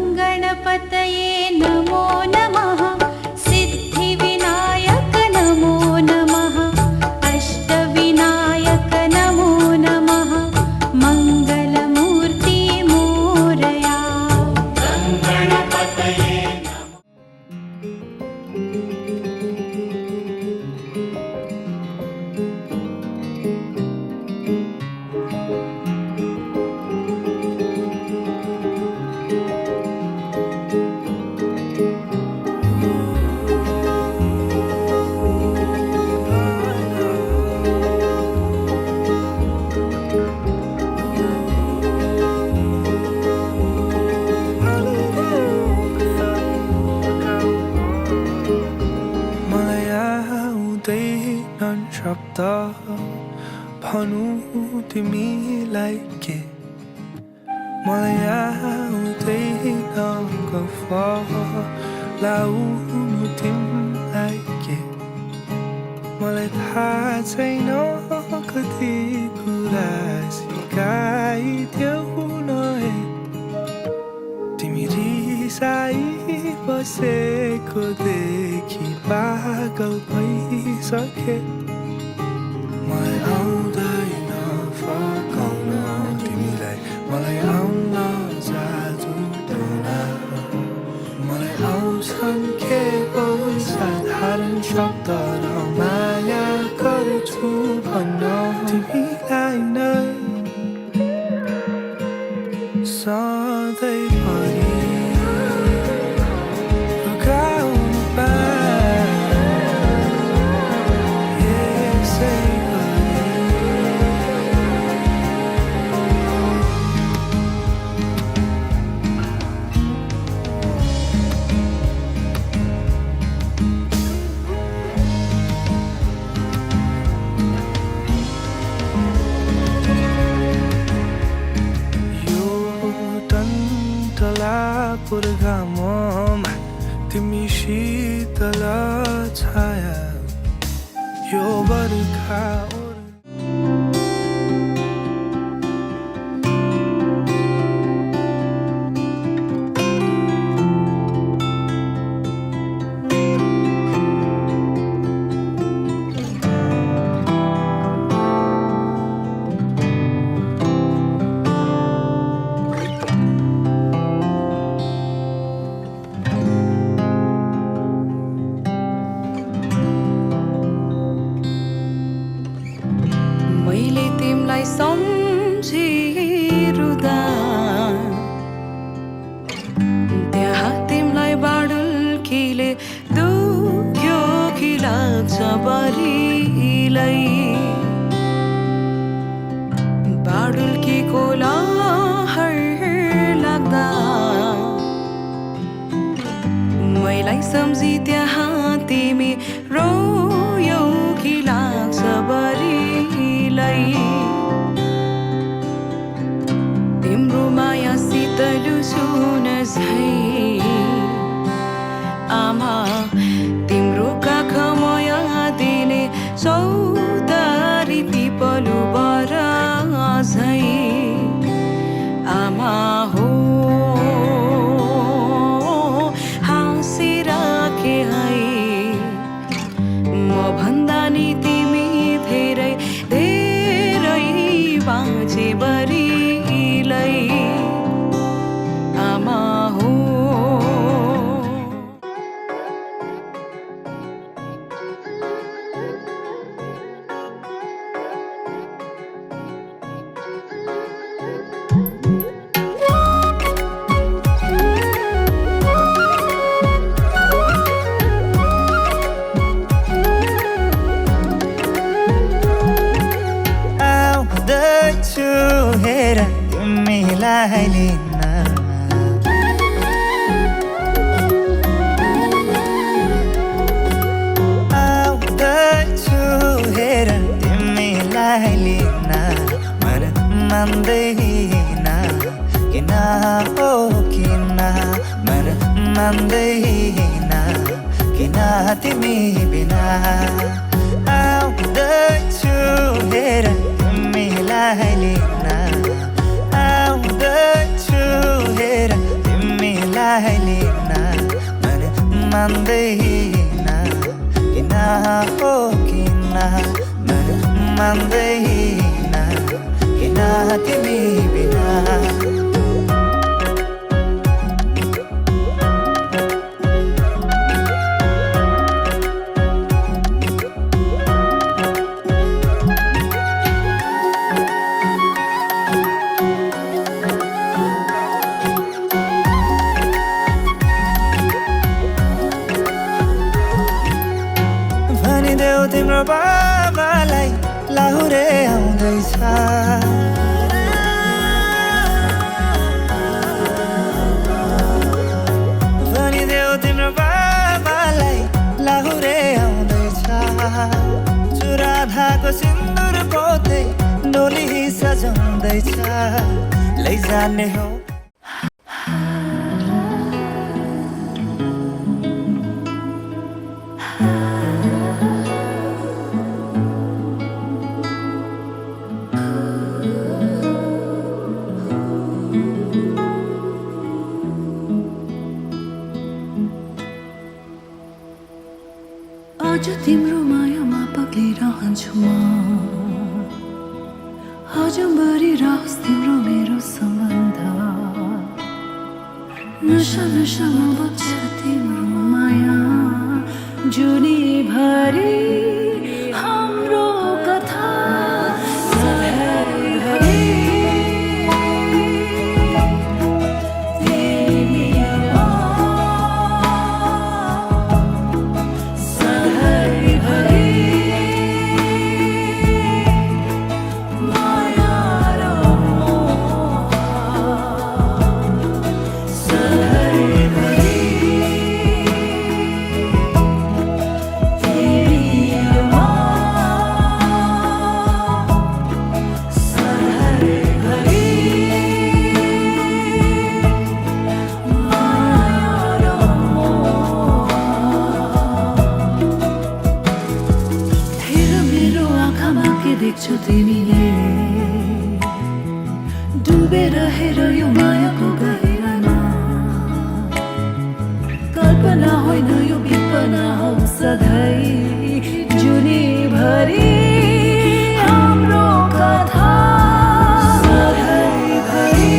गणपतये नमो नमः सिद्धिविनायक नमो नमः अष्टविनायक नमो नमः मङ्गलमूर्ति मोरया गणपतये शब्द भनु तिमीलाई के मलाई आउँदैन गफ लाउनु तिमीलाई के मलाई थाहा छैन कति कुरा सिकाइदेऊ न तिमी रिसाइ बसेको देखि पागल भइसके मलाई आउँदैन फकाउन तिमीलाई मलाई आउन जादु टोना मलाई आउँछन् केवल साधारण शब्द र माया गर्छु भन्न तिमीलाई नै सधैँभरि पुर्गाममा तिमी शीतल छाया यो बर्खा सम्झिरुदा त्यहाँ तिमीलाई बाडुल्कीले दुख्यो कि लाग्छ बरिलाई बाडुल्कीको लहर लाग्दा मैलाई सम्झी त्यहाँ तिमी रोयौ कि लाग्छ बरिलाई तिम्रो माया शीतल सुन झै आमा तिम्रो काख माया दिने सौदारी पिपलु बर झै आमा हो हाँसिराखे है म भन्दा नि तिमी धेरै धेरै बाँचे बरी आमा हो आउँदैछु हेर तिमीलाई लिन आउँदैछु हेर तिमीलाई लिन मन मान्दैन किन हो किन मन मान्दैन किन तिमी बिना आउँदैछु हेर तिमीलाई लिन आउँदैछु हेर तिमीलाई लिन मन मान्दैन किन हो किन मन मान्दैन किन तिमी बिना भनिदेऊ तिम्रो बाबालाई लाहुरे आउँदैछ भनिदेऊ तिम्रो बाबालाई लाहुरे आउँदैछ चुराधाको सिन्दुर पोते डोली सजाउँदैछ लैजाने हो आज तिम्रो मायामा पक्लिरहन्छु म आजभरि रहोस् तिम्रो मेरो सम्बन्ध नशा नशामा बग्छ तिम्रो माया जुनीभरि हाम्रो कथा सधैँभरि देख्छौ तिमीले डुबेर हेर यो मायाको गहिरामा कल्पना होइन यो विपना हो सधैँ जुनीभरि हाम्रो कथा सधैँभरि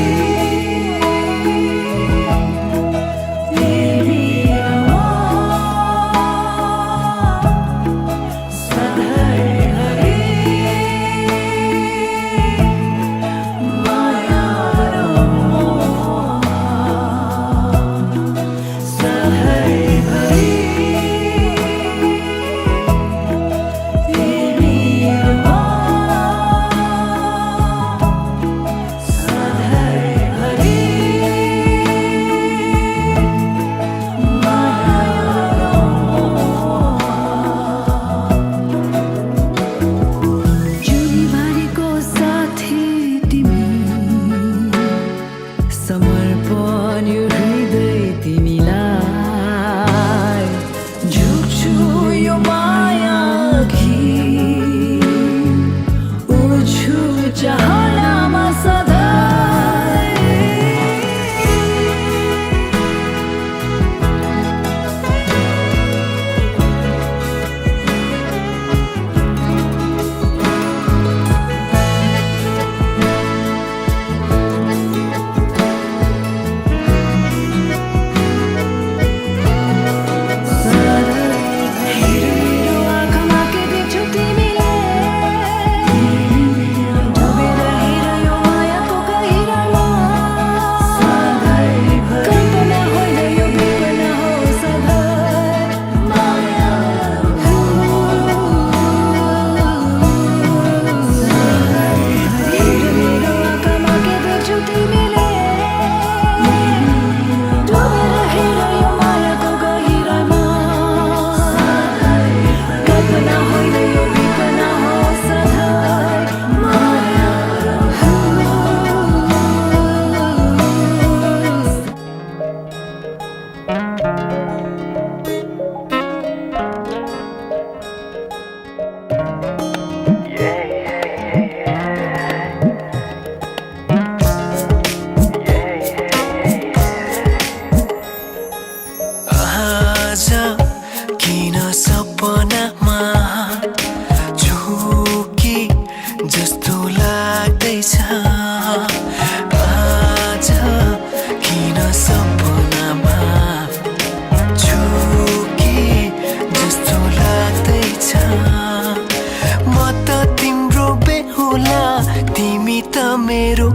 मेरो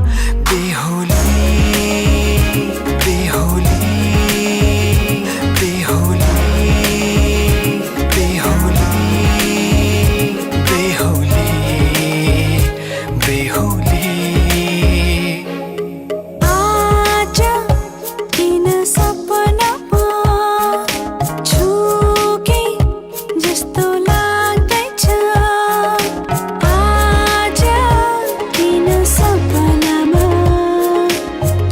बेहोली बेहोली बेहोली बेहोली बेहोली बेहोली आज किन सपनामा छुके जस्तो लाग्दैछ आज किन सपनामा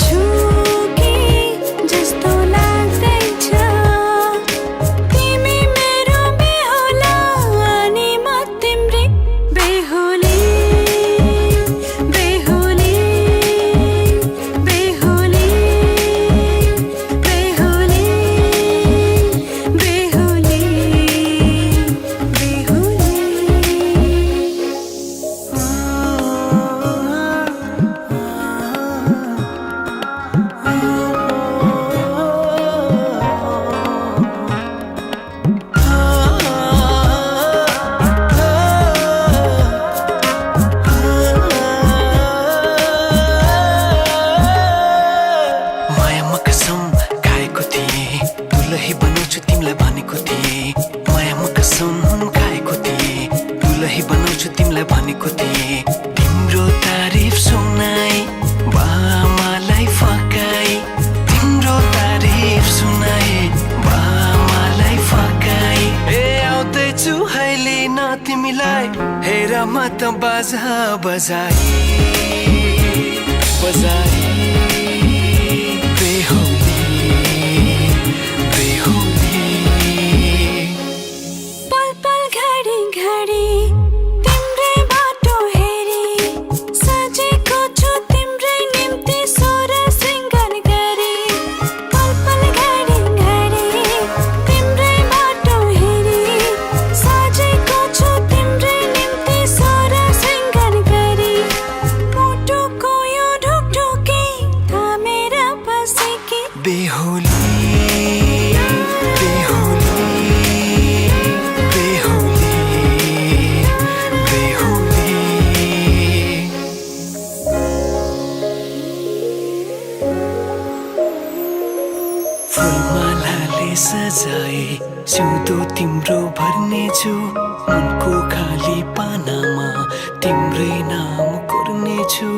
छुके जस्तो लाग्दैछ तिमी मेरो बेहुला अनि म तिम्रै बेहुली बेहुली बेहुली बेहुली बेहुली मायामा कसम खाएको थिएँ दुलही बनाउँछु तिमीलाई भनेको थिएँ मायामा कसम खाएको थिएँ दुलही बनाउँछु तिमीलाई भनेको थिएँ तिम्रो तारिफ सुनाई बामालाई फकाई तिम्रो तारिफ सुनाई बामालाई फकाई ए आउँदैछु अहिले न तिमीलाई हेर म त बाजा बजाई बजाई बेहोली बेहोली पल पल घडी घडी तिम्रै बाटो हेरी सजेको छु तिम्रै निम्ति सोर सिंगार गरी पल पल घडी घडी तिम्रै बाटो हेरी सजेको छु तिम्रै निम्ति सोर सिंगार गरी मुटुको यो ढुकढुकी थामेर बसेकी बेहोली बेहोली बेहोली बेहोली फुलमालाले सजाए सिउँदो तिम्रो भर्नेछु मनको खाली पानामा तिम्रै नाम कोर्नेछु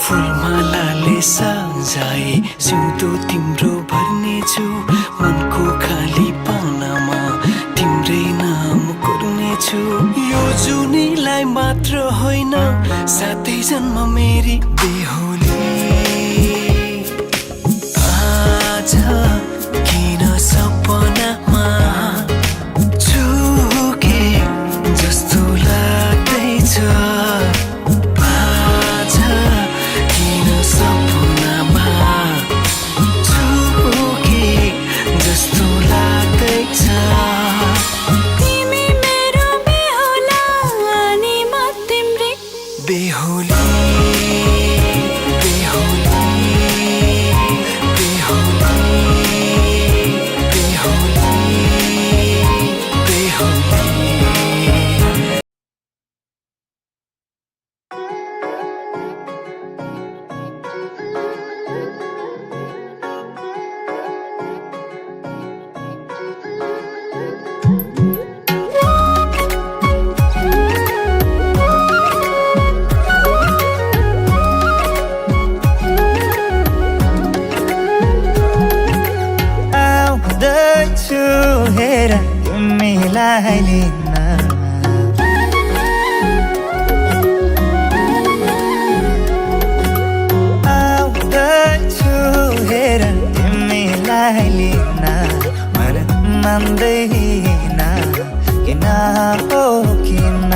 फुलमालाले सजाए सिउँदो तिम्रो भर्नेछु मनको खाली पानामा तिम्रै नाम कोर्नेछु यो जुनीलाई मात्र होइन साथै जन्म मेरी बेहोली आज किन सपनामा छुके जस्तो लाग्दैछ आज किन सपनामा छुके जस्तो लाग्दैछ तिमी मेरो बेहुला अनि म तिम्रै बेहोली बेहोली बेहोली बेहोली बेहोली आउँदैछु हेर तिमीलाई लिन आउँदैछु हेर तिमीलाई लिन मन मान्दैन किन हो किन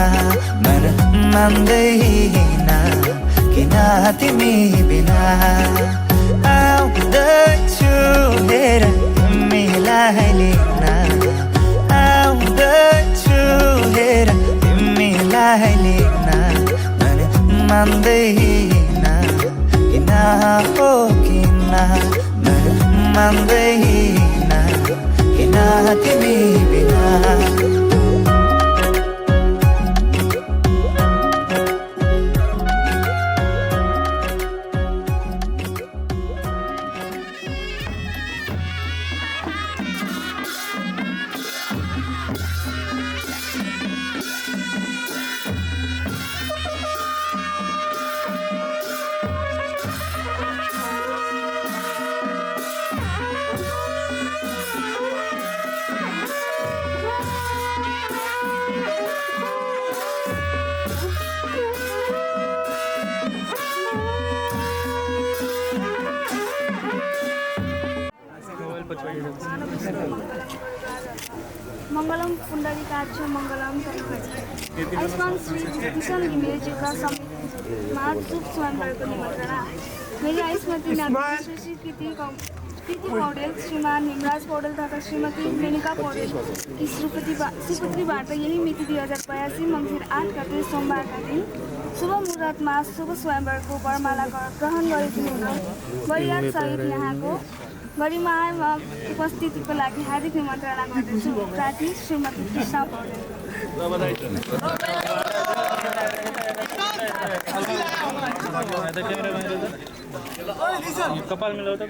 मन मान्दैन किन तिमी बिना आउँदैछु हेर तिमीलाई लिन आउँदैछु हेर तिमीलाई लिन मन मान्दैन किन हो किन मन मान्दैन किन तिमी बिना मङ्गलम पुण्डरीकाक्ष मङ्गलम आयुष्मान श्री किशन घिमिरेज्यूका सम्मानमा शुभ स्वयंवरको निमन्त्रणा मेरी आयुष्मती नाम श्री कृति पौडेल श्रीमान हिमराज पौडेल तथा श्रीमती मेनिका पौडेल की श्रीपुत्रीबाट यही मिति 2082 मङ्सिर 8 गते सोमबारका दिन शुभ मुहुर्तमा शुभ स्वयंवरको वरमाला ग्रहण गरेको वरियात सहित यहाँको गरिमामा उपस्थितिको लागि हार्दिक निमन्त्रणा गर्दछु। प्रार्थी श्रीमती कृष्ण पौडेल। कपाल मिलाओ तो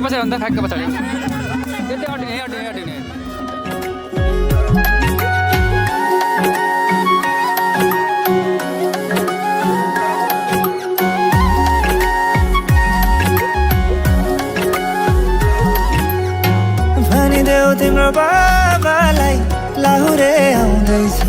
पछाडि भन्दा ठ्याक्क पछाडि त्यति अटिने भनिदेऊ तिम्रो बाबालाई लाहुरे आउँदैछ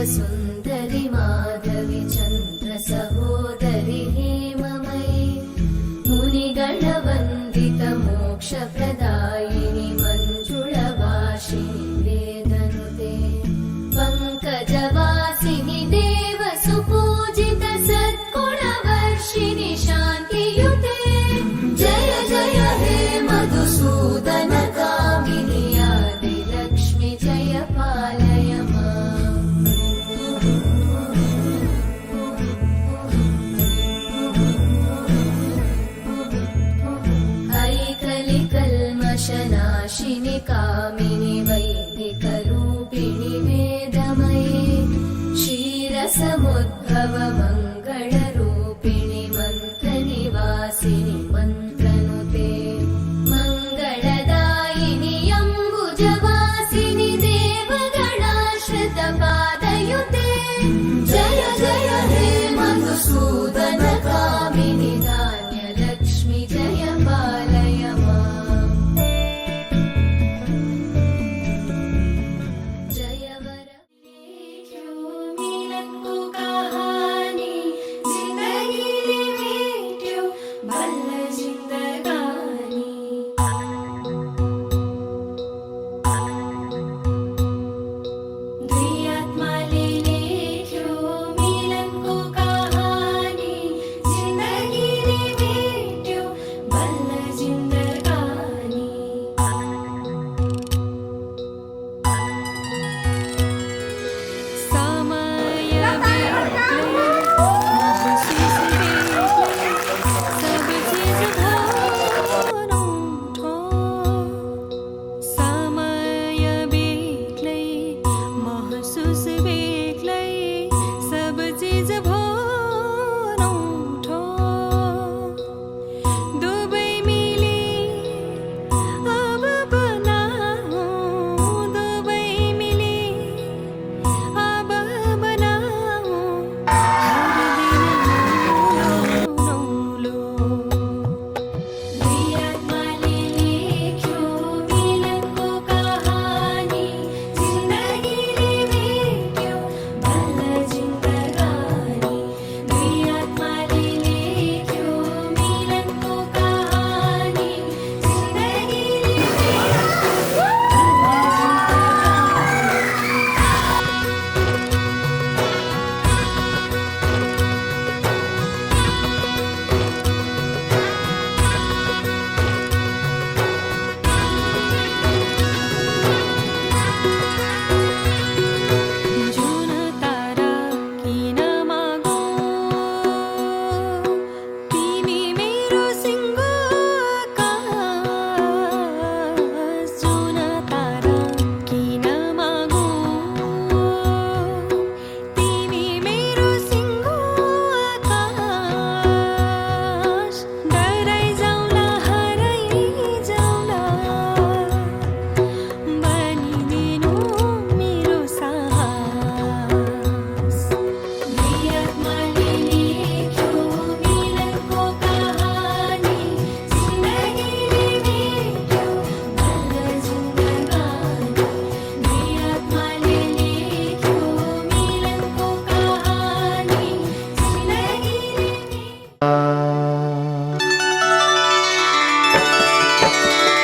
सुन्दरी माधवी चन्द्र सहोदरी हेममयी मुनिगणवन्दित मोक्षप्रदायिनि मञ्जुळवासिनि वेदनुते पङ्कजवासिनि देव सुपूजित सद्गुणवर्षिणि शान्तियुते जय जय हे मधुसूदन कामिनि आदिलक्ष्मि जय पालय नाशिनि कामिनि वैदिकरूपिणि वेदमये क्षीरसमुद्भव मङ्गलरूपिणि मन्त्रनिवासिनि मन्त्रनुते मङ्गलदायिनि अम्बुजवासिनि देवगणाश्रितपादयुते जय जय हे मधुसूदन कामिनि धान्यलक्ष्मि जय पालय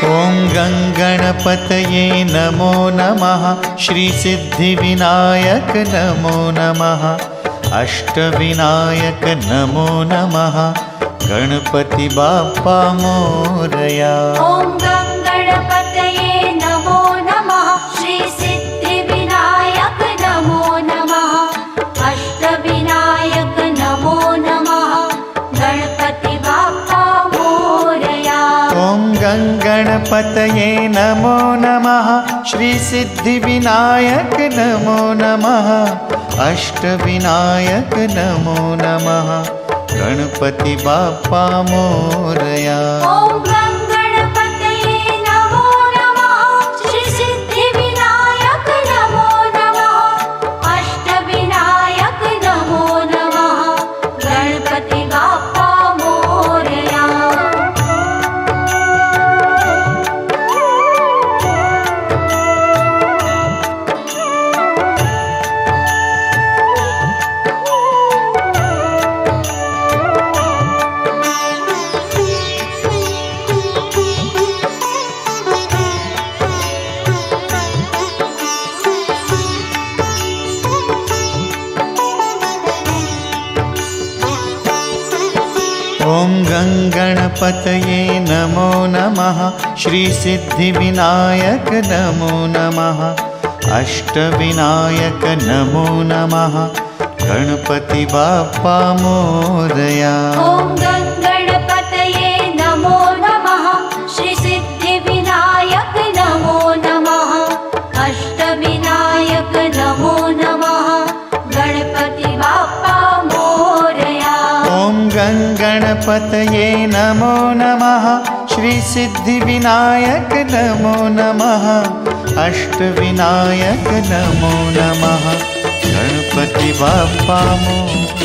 ॐ गङ्गणपतये नमो नमः श्रीसिद्धिविनायक नमो नमः अष्टविनायक नमो नमः गणपति बाप्पा मोरया। ॐ गङ्गणपतये नमो नमः श्रीसिद्धिविनायक नमो नमः अष्टविनायक नमो नमः गणपति बाप्पा मोरया। ॐ गङ्गणपतये नमो नमः श्रीसिद्धिविनायक नमो नमः अष्टविनायक नमो नमः गणपति बाप्पा मोरया। ॐ गङ्गणपतये नमो नमः श्रीसिद्धिविनायक नमो नमः अष्टविनायक नमो नमः गणपति बाप्पा मोरया। ॐ गङ्गणपतये नमो नमः श्रीसिद्धिविनायक नमो नमः अष्टविनायक नमो नमः गणपति बाप्पा मोरया। ॐ गङ्गणपतये नमो नमः श्रीसिद्धिविनायक नमो नमः अष्टविनायक नमो नमः गणपति बाप्पा मोरया। ॐ गङ्गणपतये नमो नमः श्रीसिद्धिविनायक नमो नमः अष्टविनायक नमो नमः गणपति बाप्पा मोरया।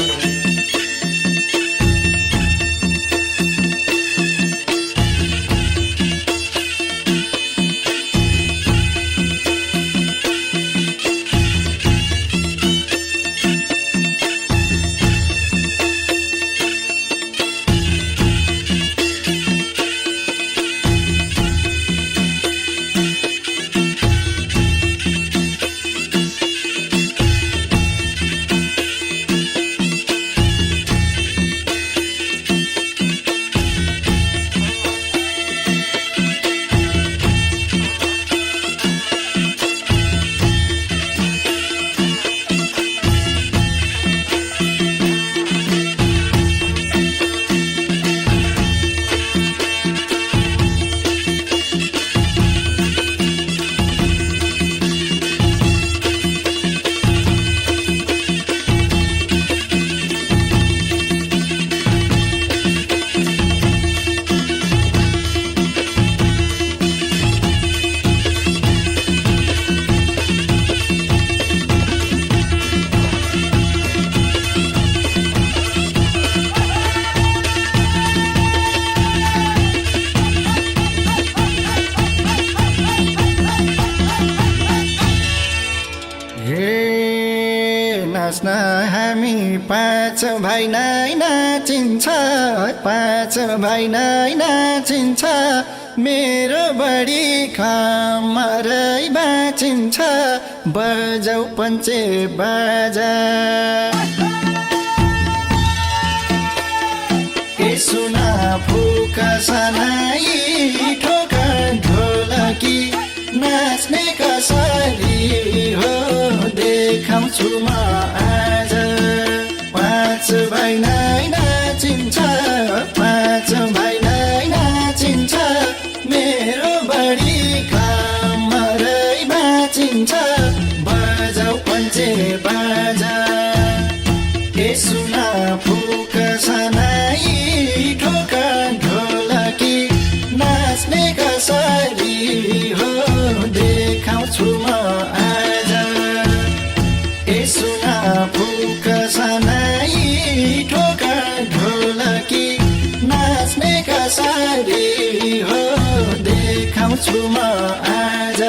नाच्न हामी पाँच भाइ नै नाचिन्छ, पाँच भाइ नै नाचिन्छ, मेरो बढी खमरै बाँचिन्छ, बजाऊ पञ्चे बाजा। सुना फुक सनाई ठोका ढोलकी, नाच्ने कसरी हो देखाउँछु म आज। पाँच भाइ नै नाचिन्छ, पाँच भाइ नै नाचिन्छ, मेरो बढी कमरै बाँचिन्छ, बजाऊ पञ्चे बाजा। सुना फुक सनाई ठोका ढोलकी, नाच्ने कसरी हो देखाउँछु म आज। सुना फुक सनाई ठोका ढोलकी, नाच्ने कसरी हो देखाउँछु म आज।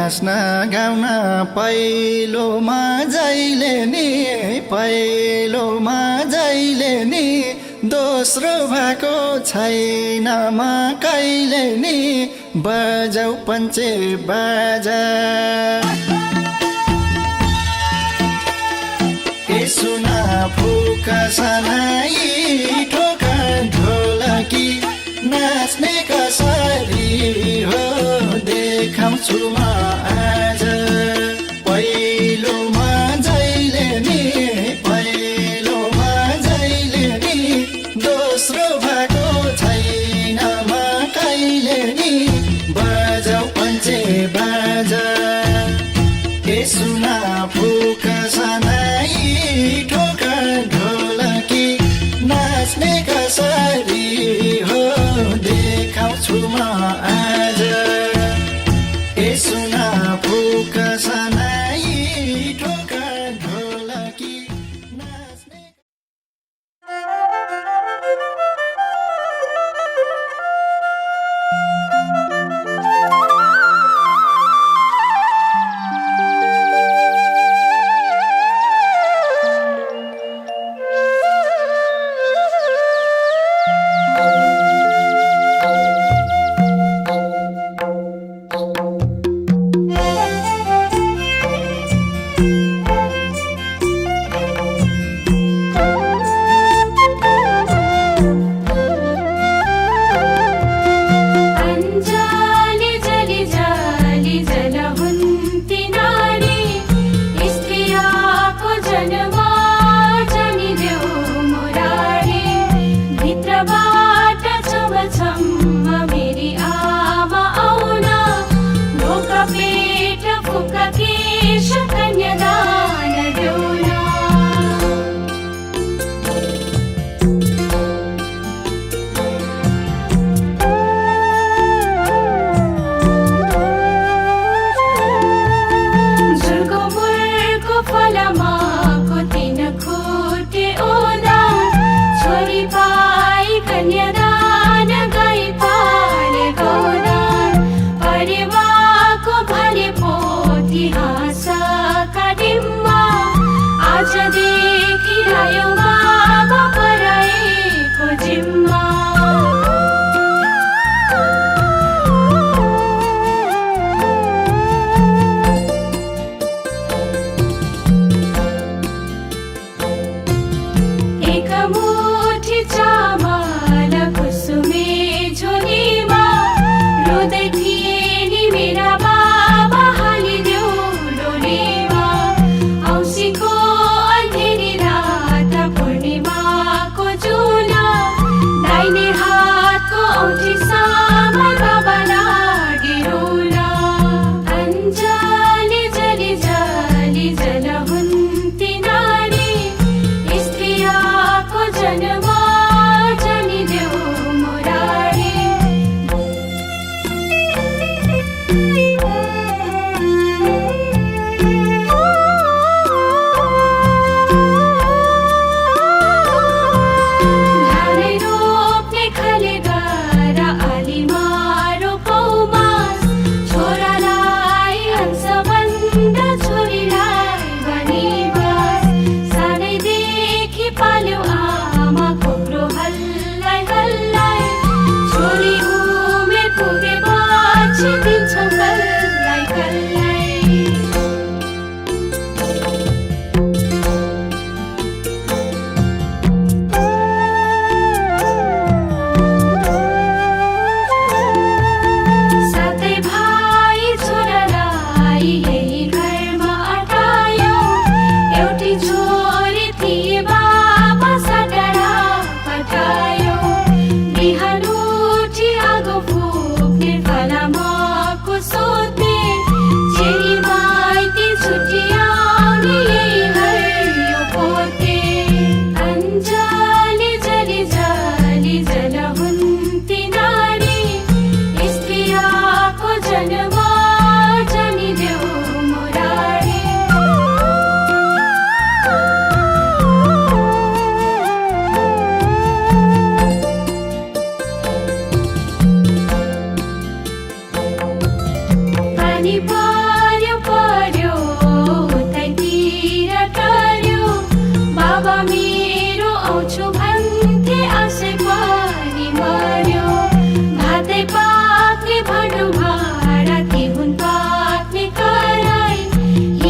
नाच्न गाउन पहिलोमा जहिले नि पहिलोमा जहिले नि दोस्रो भएको छैन म कहिले नि बजाऊ पञ्चे बाजा सुना फुका सनाई ठोका ढोलकी नाच्ने कसरी हो देखाउँछु म आज पहिलोमा जहिले नि पहिलोमा जहिले नि दोस्रो भएको छैन म कहिले नि बजाऊ पञ्चे बाजा सुना फुका सनाई ठोका ढोलकी नाच्ने कसरी हो देखाउँछु म आज सुना फुका सनाई ठोका ढोलकी नाच्ने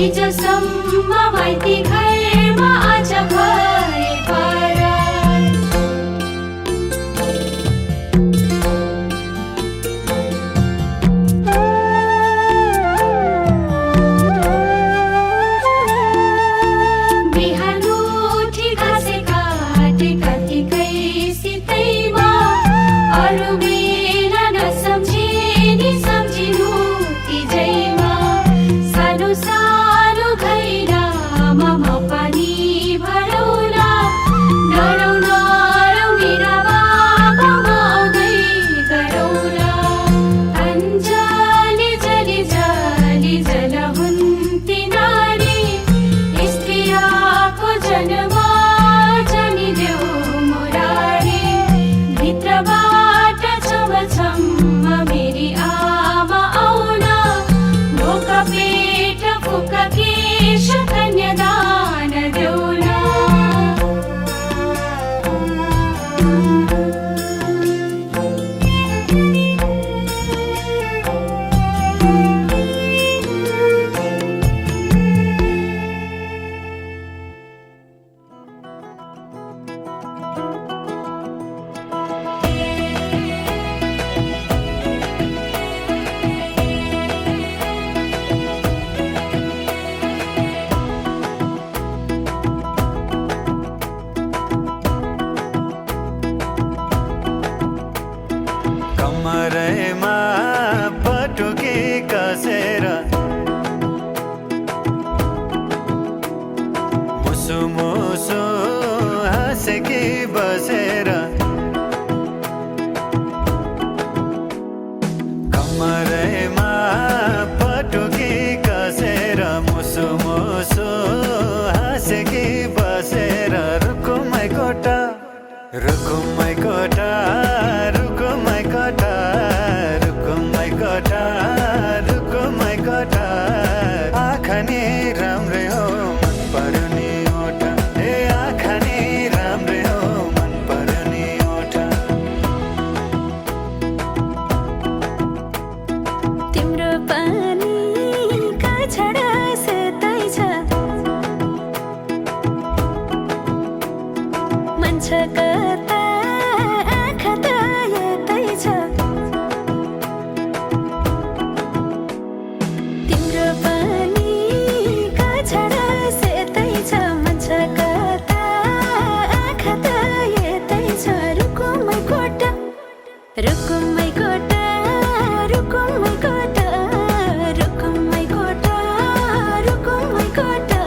हिजोसम्म माइती घरमा आज भए पराई बिहान उठी घाँसे काटे कतिकै सितैमा अरू बेला नसम्झिनी सम्झिनु तिजैमा सानो सानो घैलामा म पानी भरौला नरौ नरौ मेरा बाबा आउँदै गरौला अञ्जली जली जली जल हुन्ती नारी स्त्रियाको जन्म जनिदेऊ मुरारी भित्रबाट छमछम्म मेरी आमा आउला ढोका पेट फुका केश कन्यादान देउला कमरैमा पटुकी कसेर मुसु मुसु हाँसेकी बसेर कमरैमा पटुकी कसेर मुसु मुसु हाँसेकी बसेर रुकुमै कोटा रुकुमै कोटा रुकुमै कोटा रुकुमै कोटा रुकुमै कोटा आँखा नि राम्रै हो मन पर्यो नि ओठा ए आँखा नि राम्रै हो मन पर्यो नि ओठा तिम्रो पानीका छडा सेतै छ मन छ कता आँखा त यतै छ तिम्रो पानीका छडा सेतै छ मन छ कता आँखा त यतै छ रुकुमै कोटा रुकुमै कोटा रुकुमै कोटा रुकुमै कोटा रुकुमै कोटा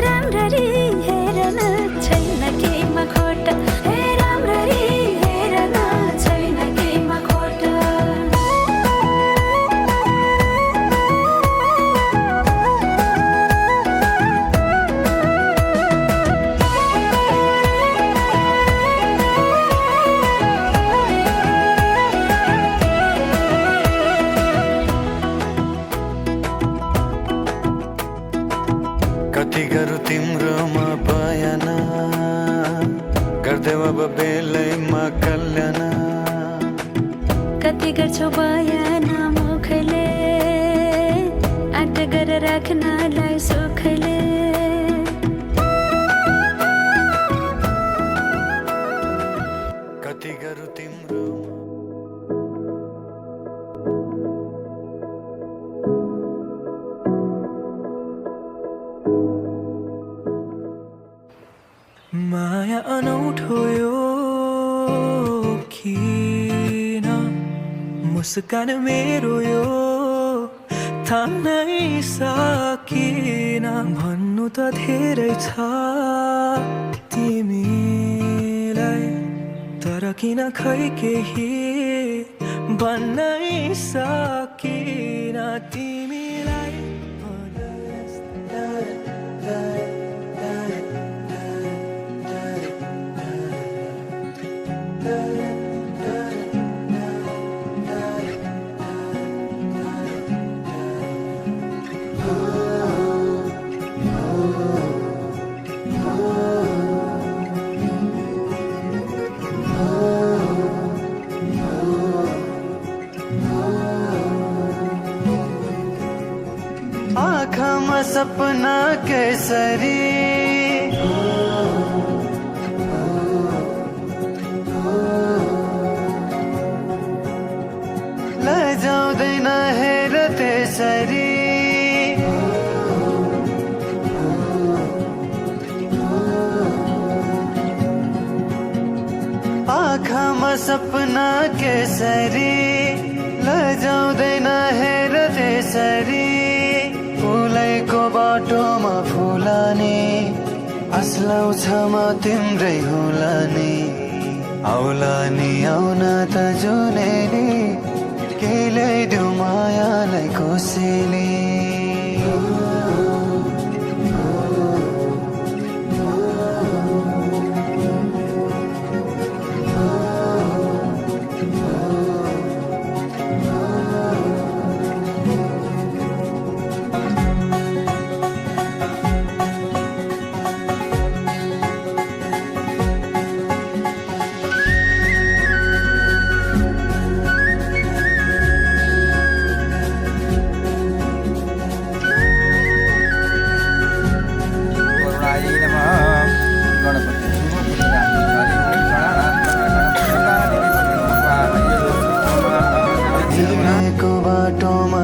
राम्ररी हेर्न छैन केहीमा खोटा हे राम्ररी हेर्न छैन केहीमा खोटा कति गरौँ तिम्रोमा बयान गर्दै अब बेलैमा कल्याण कति गर्छौ बयान मुखले आँट गरेर राख्नलाई सुखले कति गरौँ तिम्रो माया अनौठो यो किन मुस्कान मेरो यो थाम्नै सकिन भन्नु त धेरै छ तिमीलाई तर किन खै केही भन्नै सकिन तिमीलाई आँखामा सपना केसरी लजाउँदैन हेर त्यसरी आँखामा सपना केसरी लजाउँदैन हेर त्यसरी फुलैको बाटोमा फुलानी अस्लाउँछ म तिम्रै हुलानी आउलानी आउन त जुनेली के ल्याइदेऊ मायालाई कोसेली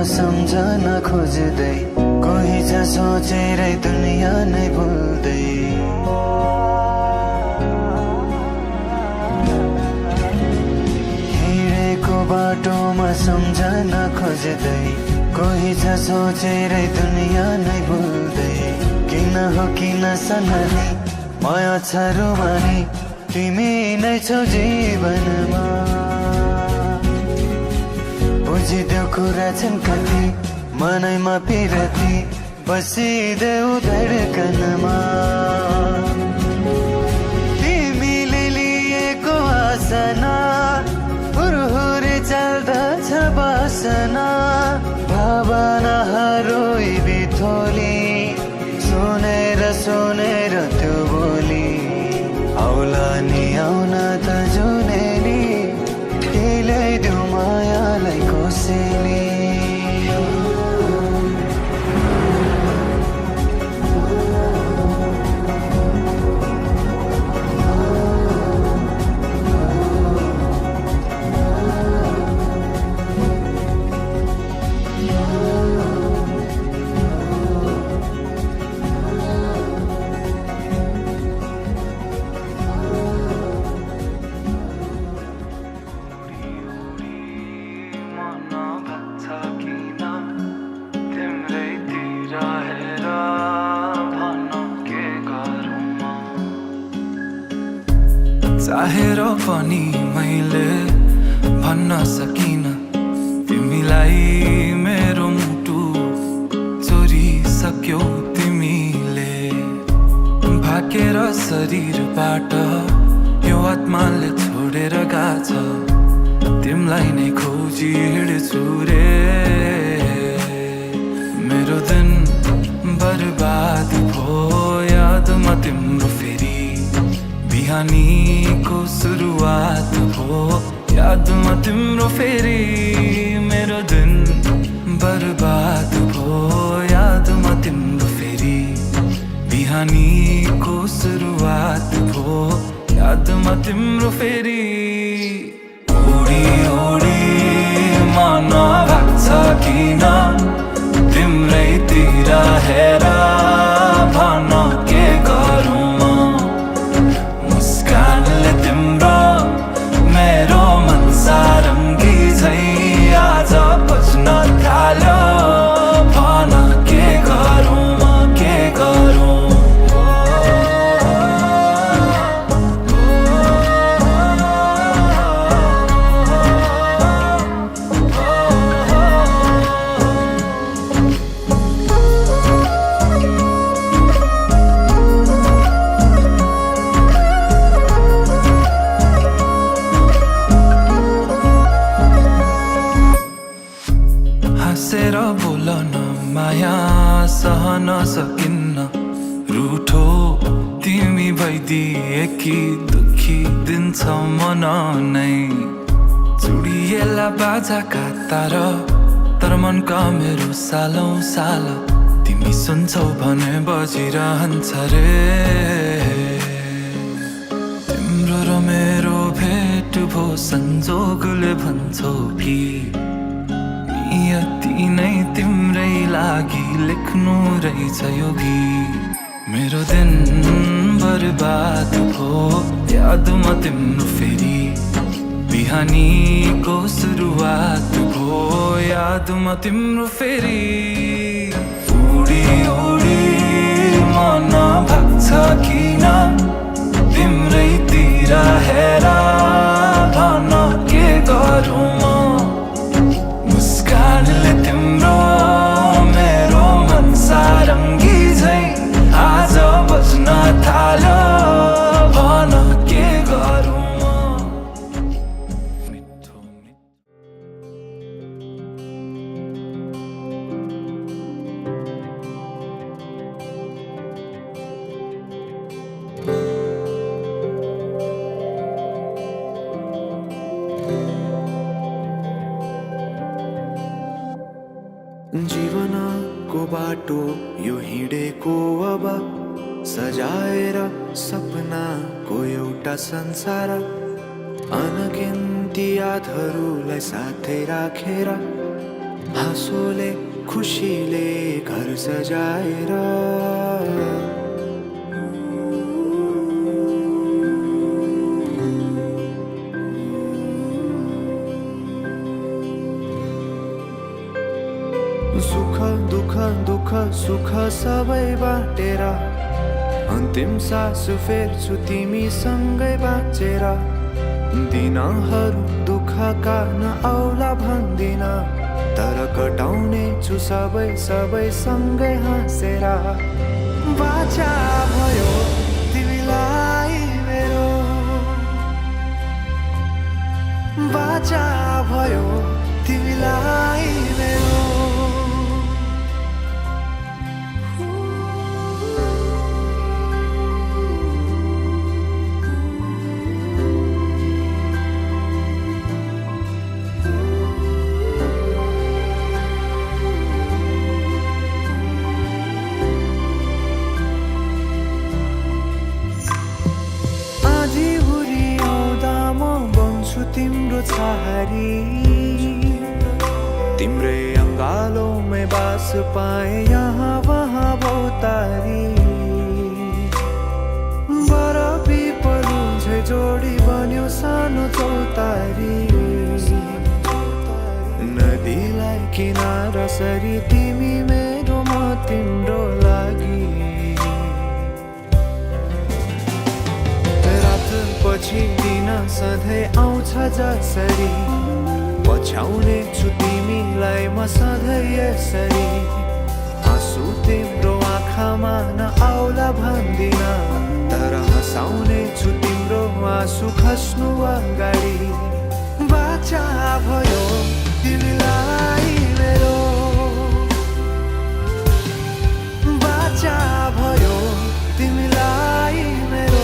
सम्झन खोज्दै कोही छ सोचेरै दुनियाँ नै भुल्दै हिँडेको बाटोमा सम्झन खोज्दै कोही छ सोचेरै दुनियाँ नै भुल्दै किन हो किन सनली माया छ रुमानी तिमी नै छौ जीवनमा बुझिदेऊ कुरा छन् कति मनैमा पिरती बसिदेऊ धडकनमा तिमीले लिएको आसना हुरहुरे चल्दछ बासना भावनाहरू बिथोली सुनेर सुनेर त्यो बोली आउला नि आउन त जुनेली के ल्याइदेऊ मायालाई कोसेली चाहेर पनि मैले भन्न सकिन तिमीलाई मेरो मुटु चोरिसक्यौ तिमीले भाकेर शरीरबाट यो आत्माले छोडेर गाछ तिमीलाई नै खोजी हिँड्छु रे मेरो दिन बर्बाद भो यादमा तिम्रो फेरि बिहानीको सुरुवात हो यादमा तिम्रो फेरि मेरो दिन बर्बाद भो यादमा तिम्रो फेरि बिहानीको सुरुवात भो यादमा तिम्रो फेरि उडी उडी मन भाग्छ किन तिम्रैतिर हेर भन के गरौँ तिम्रो मेरो मन सारङ्गी झै आज बज्न थाल्यो भन के गरौँ म के गरौँ हाँसेर बोलन माया सहन सकिन्न रुठो तिमी भइदिए कि दुखी दिन्छ मन नै चुडिएला बाजाका तार तर मनका मेरो सालौं साल तिमी सुन्छौ भने बजिरहन्छ रे तिम्रो र मेरो भेट भो संजोगले भन्छौ कि नियति नै तिम्रै लागि लेख्नु रहेछ यो गीत मेरो दिन बर्बाद भो यादमा तिम्रो फेरि बिहानीको सुरुवात भो यादमा तिम्रो फेरि उडी उडी मन भाग्छ किन तिम्रैतिर हेर भन के गरौँ म मुस्कानले तिम्रो मेरो मन सारङ्गी झै आज बज्न थाल्यो भन के गरौँ जीवनको बाटो यो हिँडेको अब सजाएर सपनाको एउटा संसार अनगिन्ती यादहरूलाई साथै राखेर हाँसोले खुसीले घर सजाएर सुख दुःख दुःख सुख सबै बाटेर अन्तिम सास फेर्छु तिमीसँगै बाँचेर दिनहरू दुःखका नआउला भन्दिन तर कटाउने छु सबै सबै सँगै हाँसेर बाचा भयो तिमीलाई मेरो बाचा भयो तिमीलाई मेरो तिम्रो छहारी तिम्रै अङ्गालोमै बास पाए यहाँ वहाँ भौतारी बर पिपलु झै जोडी बन्यो सानो चौतारी नदीलाई किनारा सरी तिमी मेरो म तिम्रो लागि पछि दिन सधैँ आउँछ जसरी पछ्याउने छु तिमीलाई म सधैँ यसरी आँसु तिम्रो आँखामा नआउला भन्दिन तर हँसाउने छु तिम्रो आँसु खस्नु अगाडि बाचा भयो तिमीलाई मेरो बाचा भयो तिमीलाई मेरो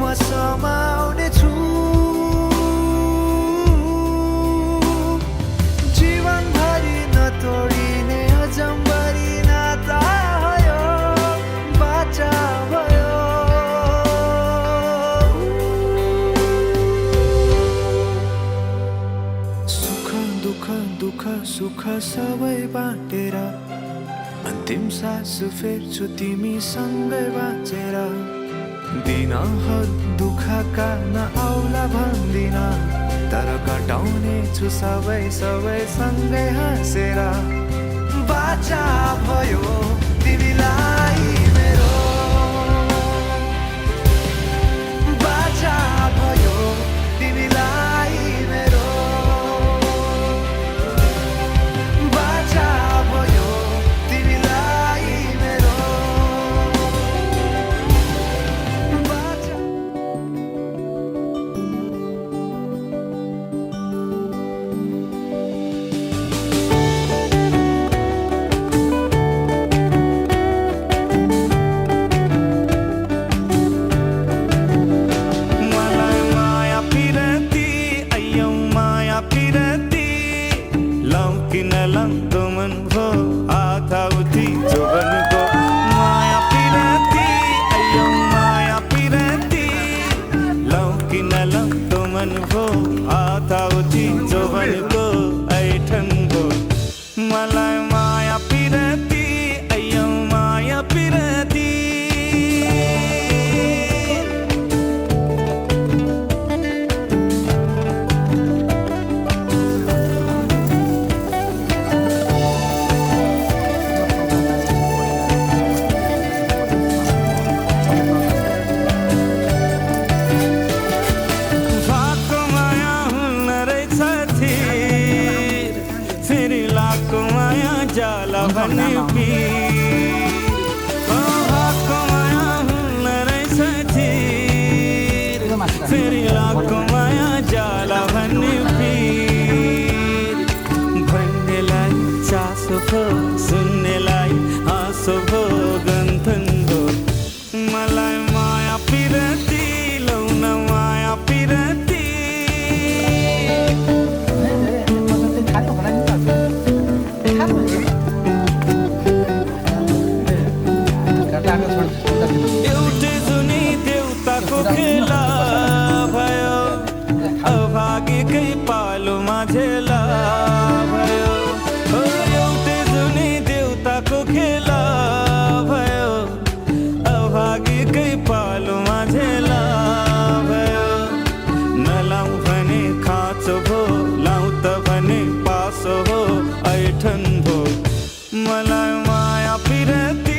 म समाउने छु जीवनभरि नतोडिने अजम्बरी नाता भयो बाचा भयो सुख दुःख दुःख सुख सबै बाटेर अन्तिम सास फेर्छु तिमीसँगै बाँचेर दिनहरू दुःखका नआउला भन्दिन तर कटाउने छु सबै सबै सँगै हाँसेर बाचा भयो तिमीलाई मेरो बाचा भयो तिमीलाई मेरो लाउँ कि नलाउँ दो मन भो आधा उठी जोबनको माया पिराती अयो माया पिराती लाउँ कि नलाउँ दो मन भो आधा उठी जोबनको ऐठन भो मलाई माया पिराती अयो माया पिराती जाला भने फेरि लाको माया जाला भने भन्नेलाई चासो भो सुन्नेलाई आँसो भो गन्थन भो मलाई माया पिराती लौन माया पिराती एउटै जुनी देउताको खेला भयो अभागीकै पालो माझेला भयो एउटै जुनी देउताको खेला भयो अभागीकै पालो माझेला भयो नलाउँ भने खाँचो भो लाउँ त भने पासो हो ऐठन भो मलाई माया पिराती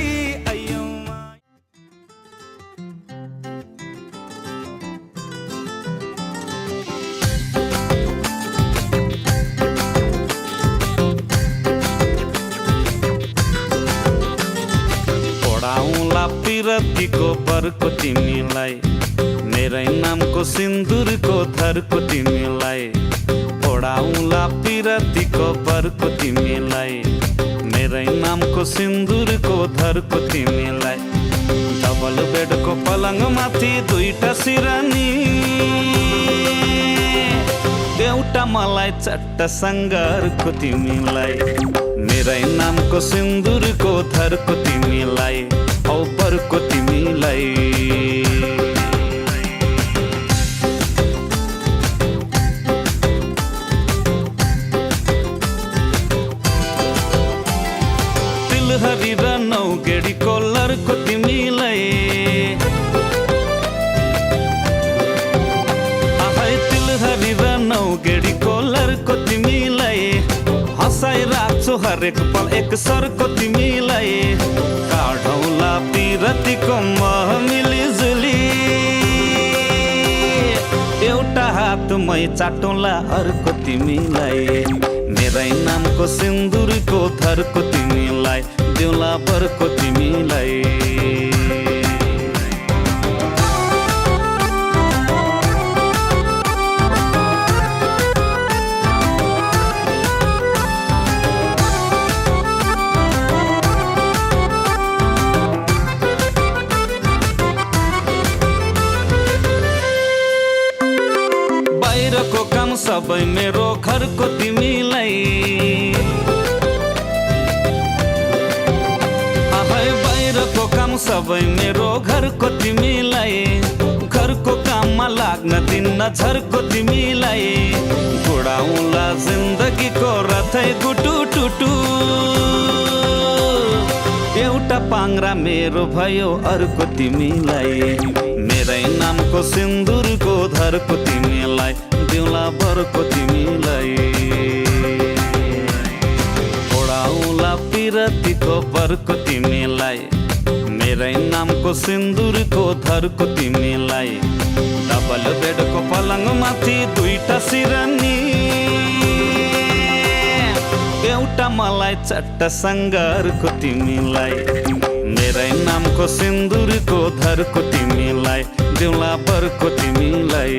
पिरतीको बरको तिमीलाई मेरै नामको सिन्दुरको थरको तिमीलाई ओढाउँला पिरतीको बरको तिमीलाई मेरै नामको सिन्दुरको थरको तिमीलाई डबल बेडको पलङमाथि दुईटा सिरानी एउटा मलाई चट्ट सङ्गरको तिमीलाई मेरै नामको सिन्दुरको थरको तिमीलाई औ बरको तिमीलाई तिलहरी र नौगेडीको लरको तिमीलाई आफै तिलहरी र नौगेडीको लरको तिमीलाई हँसाइ राख्छु हरेक पल एक सरको तिमीलाई काढौँला पिरतीको मह मिलिजुली एउटा हातमै चाटौँला अर्को तिमीलाई मेरै नामको सिन्दुरको थरको तिमीलाई देउला बरको तिमीलाई बाहिरको काम सबै मेरो घरको तिमीलाई आफै बाहिरको काम सबै मेरो घरको तिमीलाई घरको काममा लाग्न दिन्न झर्को तिमीलाई गुडाउँला जिन्दगीको रथै गुटु टुटु एउटा पाङ्रा मेरो भयो अर्को तिमीलाई मेरै नामको सिन्दुरको धरको तिमीलाई देउला बरको तिमीलाई ओढाउँला पिरतीको बरको तिमीलाई मेरै नामको सिन्दुरको धरको तिमीलाई डबल बेडको पलङमाथि दुईटा सिरानी एउटा मलाई चट्ट सङ्गरको तिमीलाई मेरै नामको सिन्दुरको धरको तिमीलाई देउला बरको तिमीलाई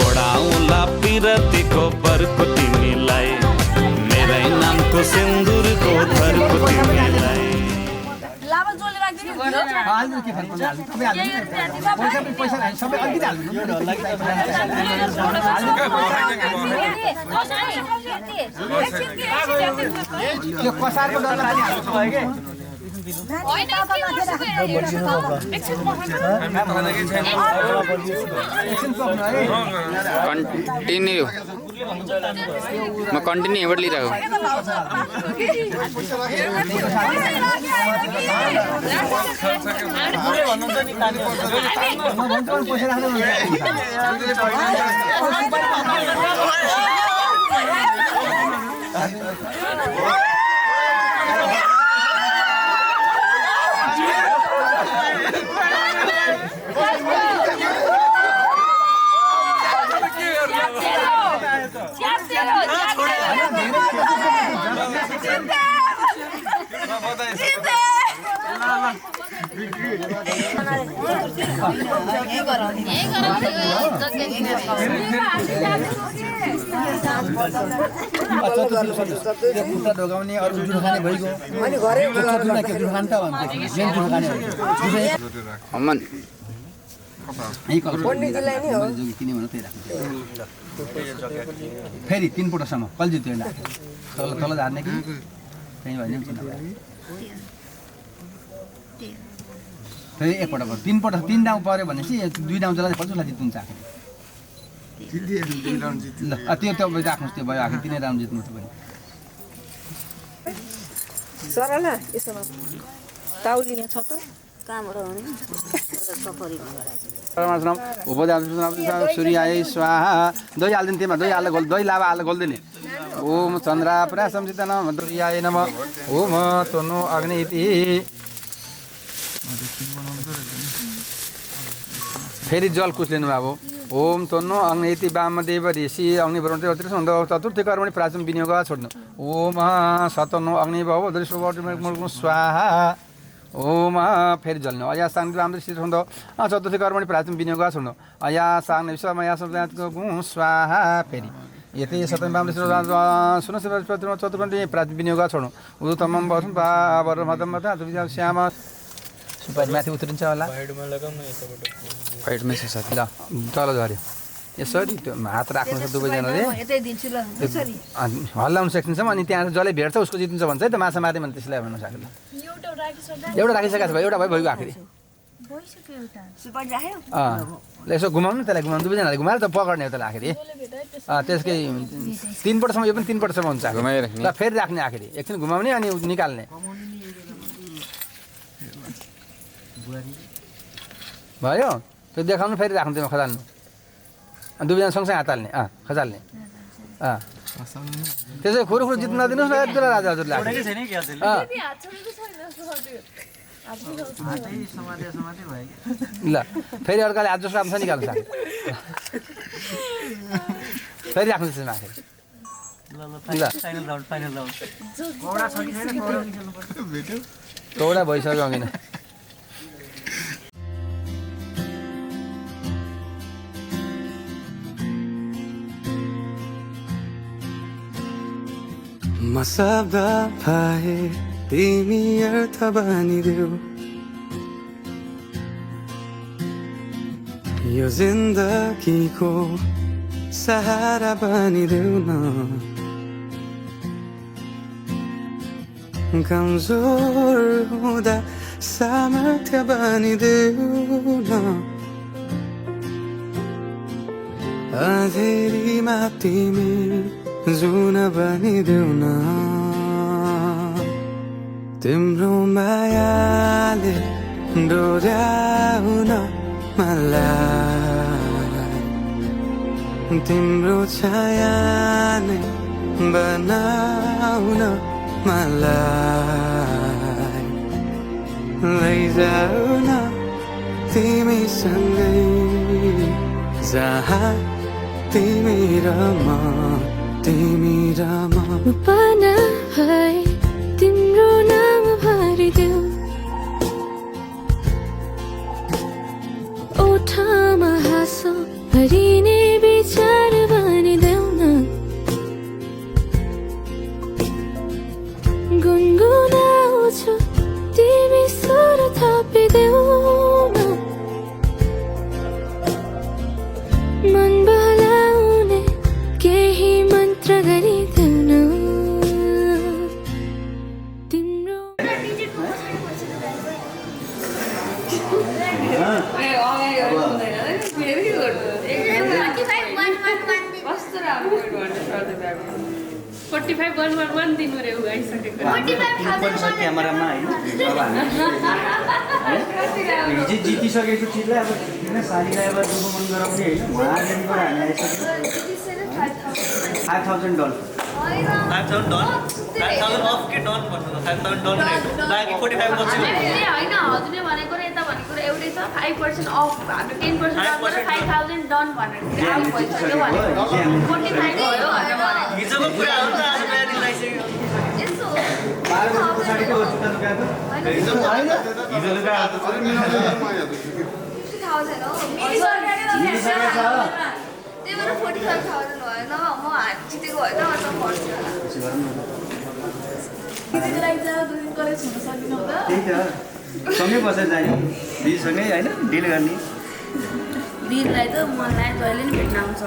ओढाउँला पिरतीको बरको तिमीलाई मेरै नामको सिन्दुरको धरको तिमीलाई लामा जोले राख्दिनु हाल्नु के फरक पर्छ तपाईँ हाल्नु पैसा सबै अलिकति हाल्नु त्यो कसारको डर लागि हाल्नु भयो के कन्टिन्यू म कन्टिन्यू यहाँबाट लिइरहेको ढोगाउने अरू जुठो खाने भइगयो अमन फेरि 3 पटकसम्म कल्जी त्यो तल झार्ने कि कहीँ भयो फेरि एकपटक 3 पटक 3 डाउँ पऱ्यो भनेपछि 2 डाउँ चलाएर पर्छ उसलाई जित्नुहुन्छ आखिर ल त्यो राख्नुहोस् त्यो भयो आखिर 3 राउन्ड जित्नु त भयो सरला यसमा ताउली यहाँ छ त कहाँबाट आउने सूर्याय स्वाहा दही हालिदिनु त्यसमा दही हालेर गोल दही लाभा हालेर गोलिदिने ओम चन्द्रा पुरा सम्झिँदैन सूर्याय नमः ओम तनु अग्नि इति फेरि जल कुस्लिनु भएको ओम तनु अग्नि इति वामदेव ऋषि अग्नि चतुर्थी कर्मणि प्राचीन विनियोग छोड्नु ओम सतनु अग्नि भव स्वाहा ओम फेरि जल्नु अया साङ राम्रो सिद्ध हुँदो चतुर्थी कर्मणि प्राचीन विनियोग छोड्नु अया साङ विश्वमया स्वाहा फेरि यति सतम बामले सुन चतुर्थी प्राचीन विनियोग छोड्नु उत्तमम वर मदम श्याम सुपारी माथि उत्रिन्छ होला फाइटमै छ साथी ल तल झऱ्यो यसरी त्यो हात राख्नु छ दुवैजनाले हल्लाउनु सकिन्छ अनि त्यहाँ जसले भेट्छ उसको जित्नुहुन्छ भन्छ है त माछा मार्यो भने त्यसलाई भन्नु सक्दैन एउटा राखिसकेको छ भाइ एउटा भइगयो आखिरी यसो घुमाउनु त्यसलाई घुमाउनु दुवैजनाले घुमाएर त पक्ड्ने हो त्यसलाई आखिरी त्यसकै 3 पटकसम्म यो पनि 3 पटकसम्म हुन्छ ल फेरि राख्ने आखिरी एकछिन घुमाउने अनि निकाल्ने भयो त्यो देखाउनु फेरि राख्नु त्यसमा खजाल्नु दुवैजना सँगसँगै हात हाल्ने खजाल्ने त्यसै खुरुखुरु जित्नु नदिनुहोस् न एकदुला राजा हजुरले ल फेरि अर्काले हात जस्तो राम्रो निकाल्नु सक्छ फेरि राख्नु त्यसमा आखिर ल कौडा भइसक्यो अघि नै म शब्द पाए तिमी अर्थ बनिदेऊ यो जिन्दगीको सहारा बनिदेऊ न कमजोर हुँदा सामर्थ्य बनिदेऊ न अँधेरीमा तिमी जुन बनिदेऊ न तिम्रो मायाले डोर्याउन मलाई तिम्रो छाया नै बनाउन मलाई लैजाऊ न तिमीसँगै जहाँ तिमी र म पाना भए तिम्रो नाम भरिदेऊ ओठमा हाँसो भरिने विचार भनिदेऊ न गुनगुनाउँछु तिमी स्वर थप मात्र गरिदेऊ न तिम्रो क्यामेरामा होइन जितिसकेको चिजलाई अब किन सालीलाई अब दुःखमन गराउने होइन उहाँले हामी आइसक्यो $5,000 त्यही त सँगै बसेर जाने दिदीसँगै होइन डिल गर्ने दिदीलाई त मलाई जहिले नि भेट्न आउँछ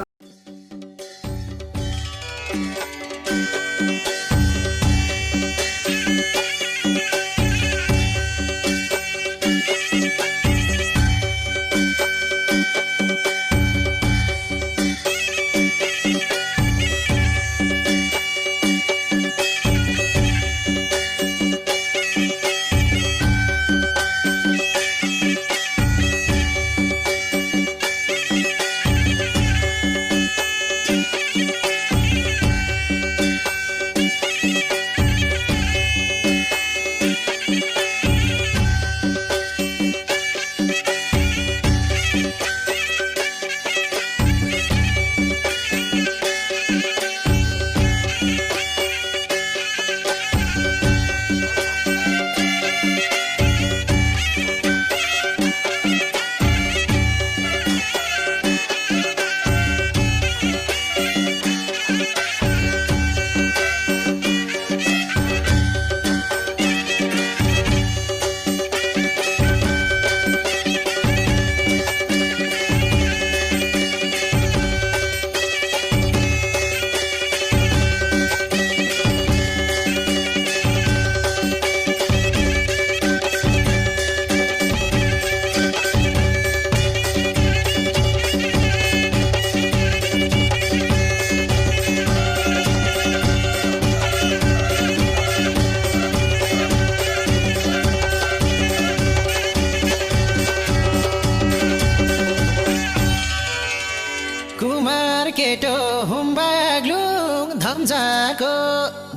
केटो हुम्बाग्लुङ धम्जाको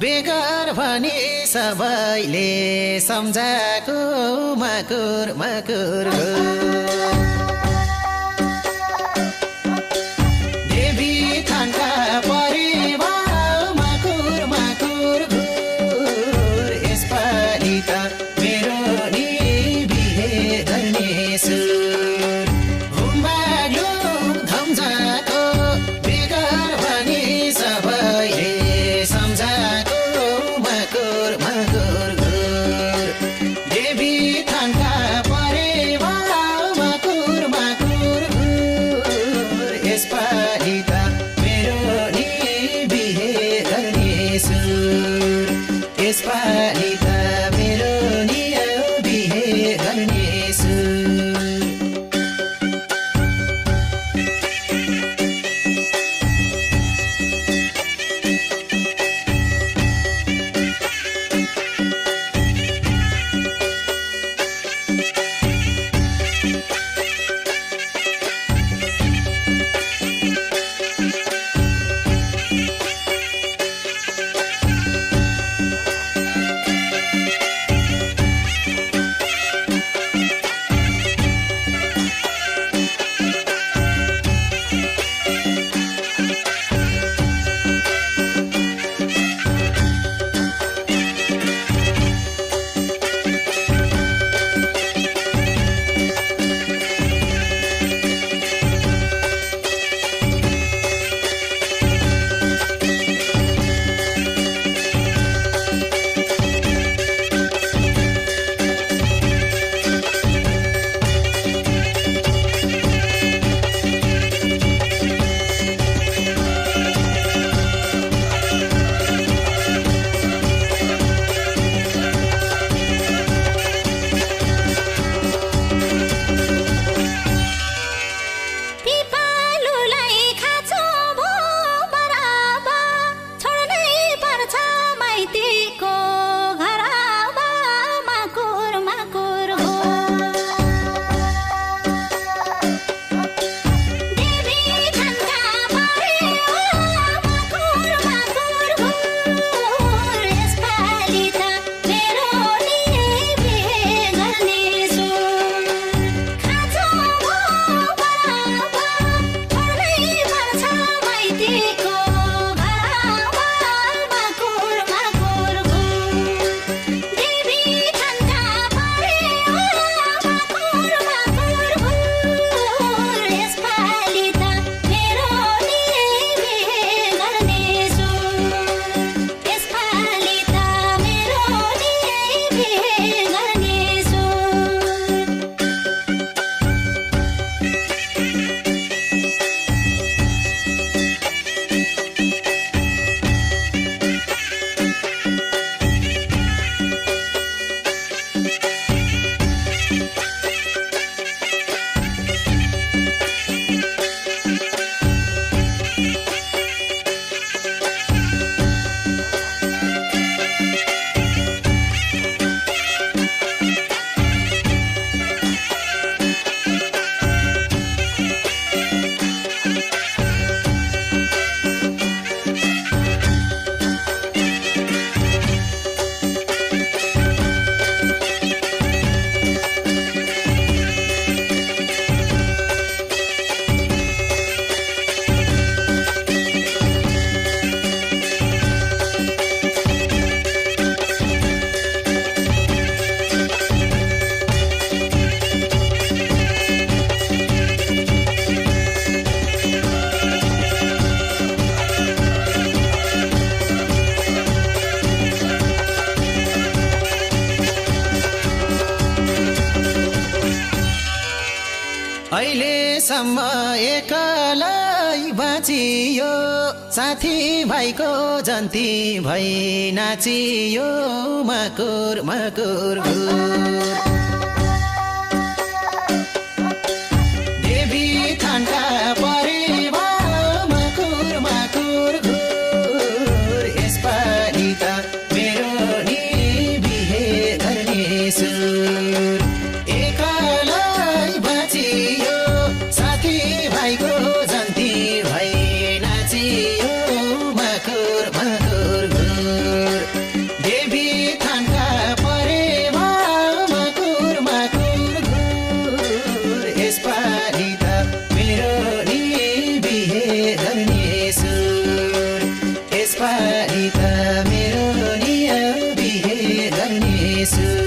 बेगर भनी सबैले सम्झाको मकुर मकुर देवी थानका परिवार मकुर मकुर घुर यसपालि त मेरो नि बिहे गर्ने सुर हुम्बाग्लुङ धम्जाको बेगर भनी सबैले सम्झाको मकुर मकुर घुर देवी थानका परिवार मकुर मकुर घुर यसपालि त मेरो नि बिहे गर्ने सुर यसपालि त मेरो नि बिहे गर्ने सुर सम्म एकलै बाँचियो साथी भाइको जन्ती भई नाचियो मकुर मकुर घुर देवी थानका परेवा मकुर मकुर घुर यसपालि त मेरो नि बिहे गर्ने सुर एकलै बाँचियो साथी भाइको जन्ती भई नाचियो मकुर मकुर घुर देवी थानका परेवा मकुर मकुर घुर यसपालि त मेरो नि बिहे गर्ने सुर यसपालि त मेरो नि बिहे गर्ने सुर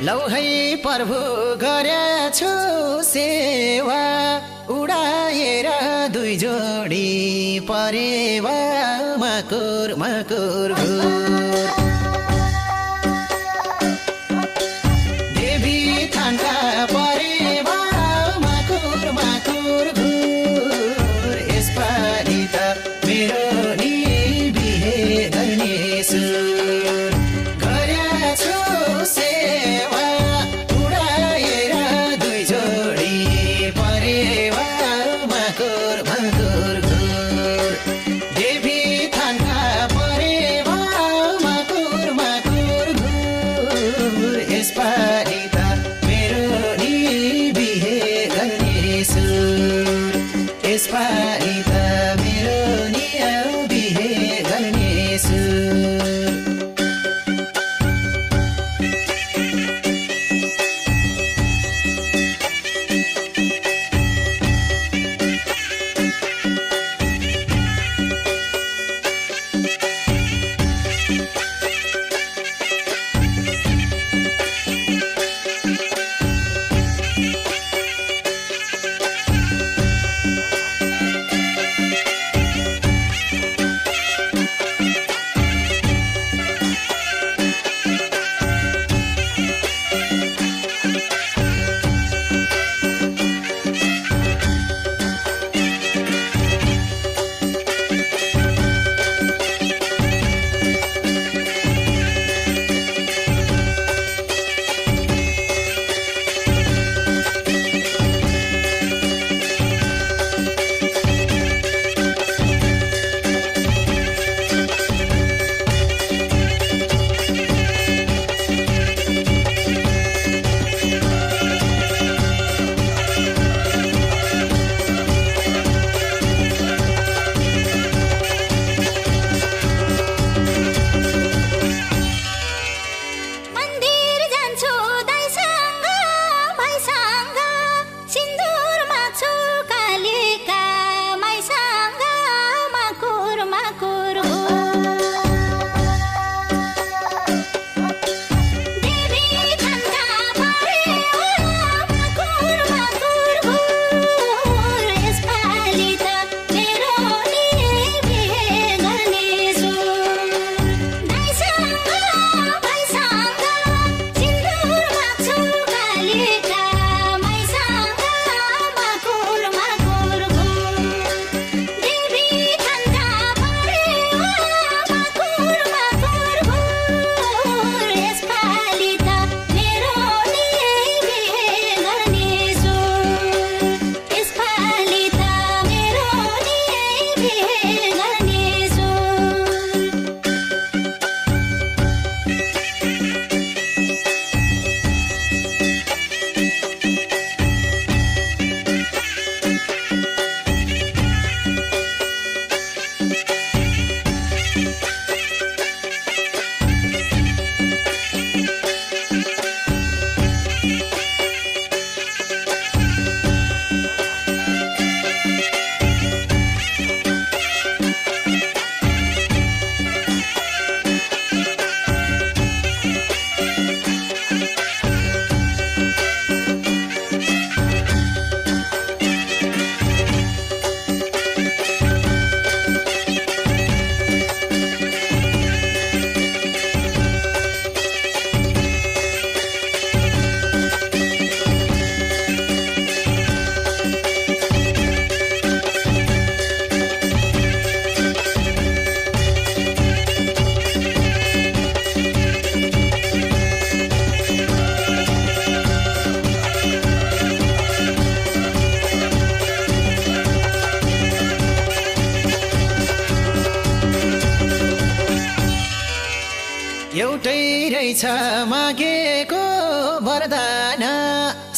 लौ है प्रभु गरेछु सेवा उडाएर दुई जोडी परेवा मकुर मकुर घुर देवी थानका परेवा मकुर मकुर घुर यसपालि त मेरो नि बिहे गर्ने सुर गरेछु सेवा उडाएर दुई जोडी एउटै रहेछ मागेको वरदान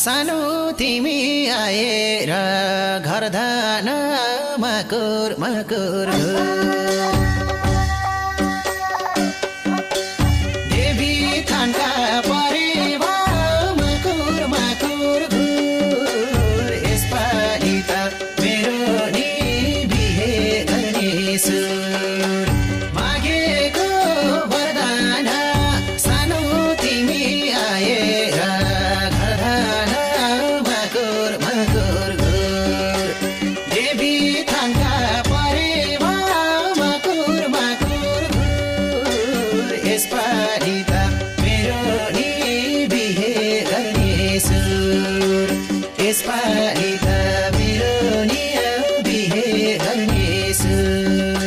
सानो तिमी आएर घरदान माकुर माकुर देवी थानका परेवा माकुर माकुर घुर यसपालि त मेरो नि बिहे गर्ने सुर मागेको वरदान सानो तिमी आएर घरदान माकुर माकुर घुर देवी थानका परेवा माकुर माकुर घुर यसपालि त मेरो नि बिहे गर्ने सुर यसपालि त मेरो नि बिहे गर्ने सुर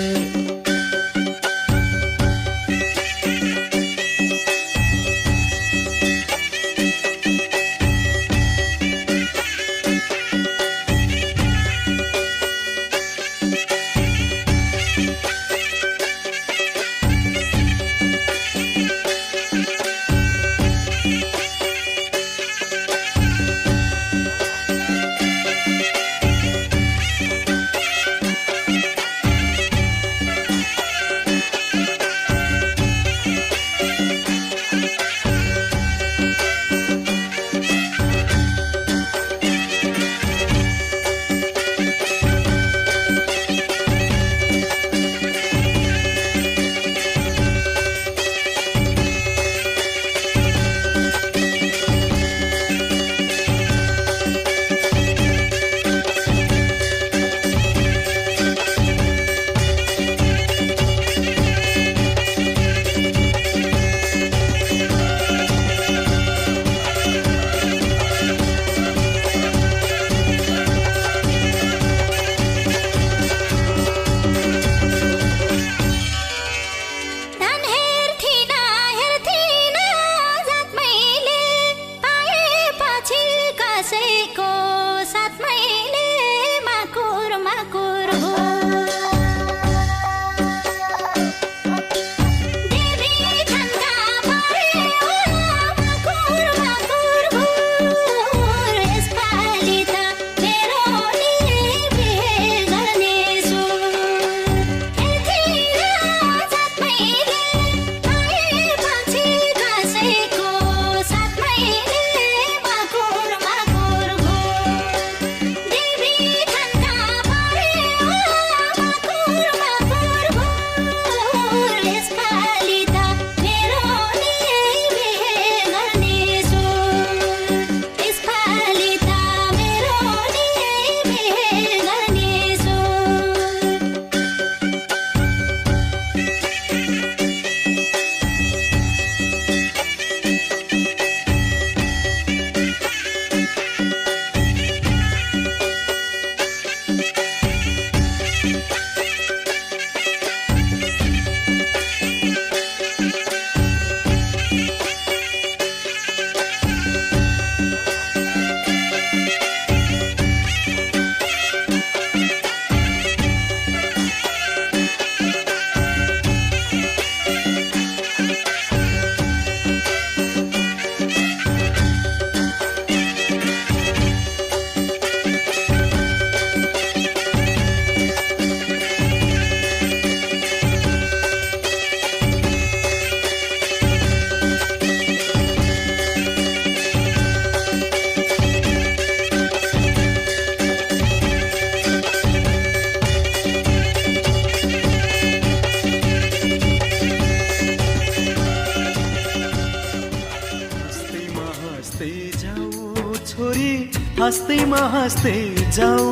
हाँस्दैमा हाँस्दै जाऊ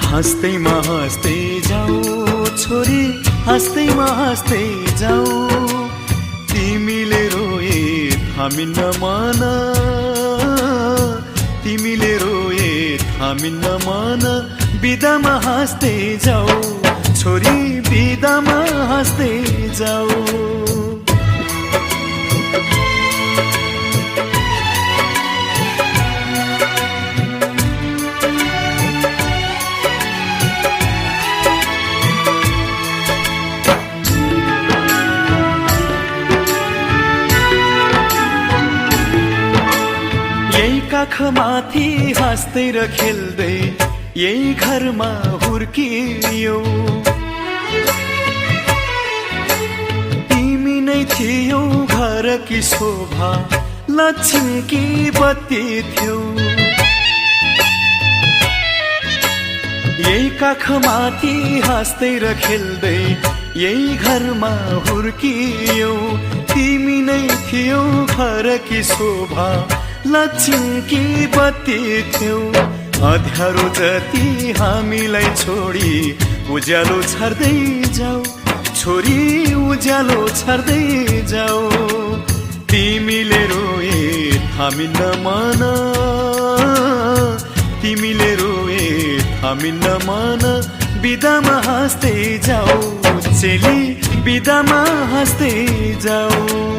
हाँस्दैमा हाँस्दै जाऊ छोरी हाँस्दैमा हाँस्दै जाऊ तिमीले रोए थामिन्न मन तिमीले रोए थामिन्न मन बिदामा हाँस्दै जाऊ छोरी बिदामा हाँस्दै जाऊ काखमाथि हाँस्दै र खेल्दै यही घरमा हुर्कियौ तिमी नै थियौ घर की शोभा लक्ष्मी की बत्ती थियौ यही काखमाथि हाँस्दै र खेल्दै यही घरमा हुर्कियौ तिमी नै थियौ घर की शोभा लक्ष्मी की बत्ती थियौ अँध्यारो जति हामीलाई छोडी उज्यालो छर्दै जाऊ छोरी उज्यालो छर्दै जाऊ तिमीले रोए थामिन्न मन तिमीले रोए थामिन्न मन बिदामा हाँस्दै जाऊ चेली बिदामा हाँस्दै जाऊ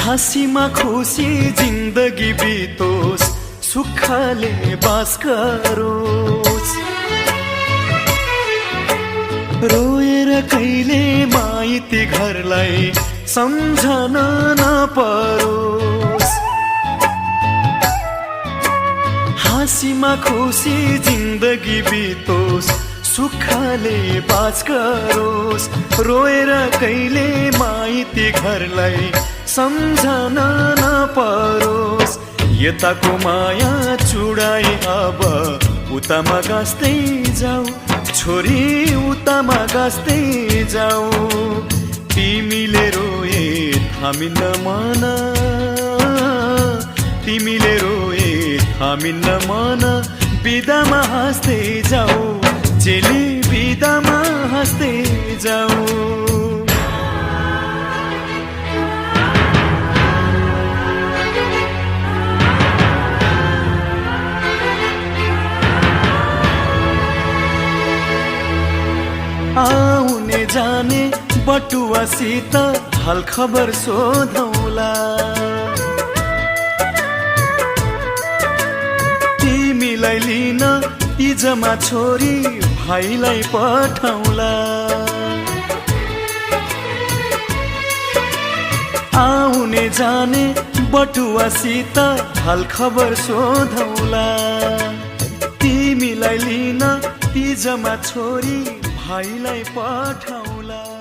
हाँसीमा खुसी जिन्दगी बितोस् सुखले बास गरोस् रोएर कहिले माइती घरलाई सम्झन नपरोस् हाँसीमा खुसी जिन्दगी बितोस् सुखले बास गरोस् रोएर कहिले माइती घरलाई सम्झन नपरोस् यताको माया चुडाई अब उतामा गाँस्दै जाऊ छोरी उतामा गाँस्दै जाऊ तिमीले रोए थामिन्न मन तिमीले रोए थामिन्न मन बिदामा हाँस्दै जाऊ चेली बिदामा हाँस्दै जाऊ आउने जाने बटुवासित हाल खबर सोधौला तिमीलाई लिन इजमा छोरी भाइलाई पठाउला आउने जाने बटुवासित हाल खबर सोधौला तिमीलाई लिन इजमा छोरी भाइलाई पठाउला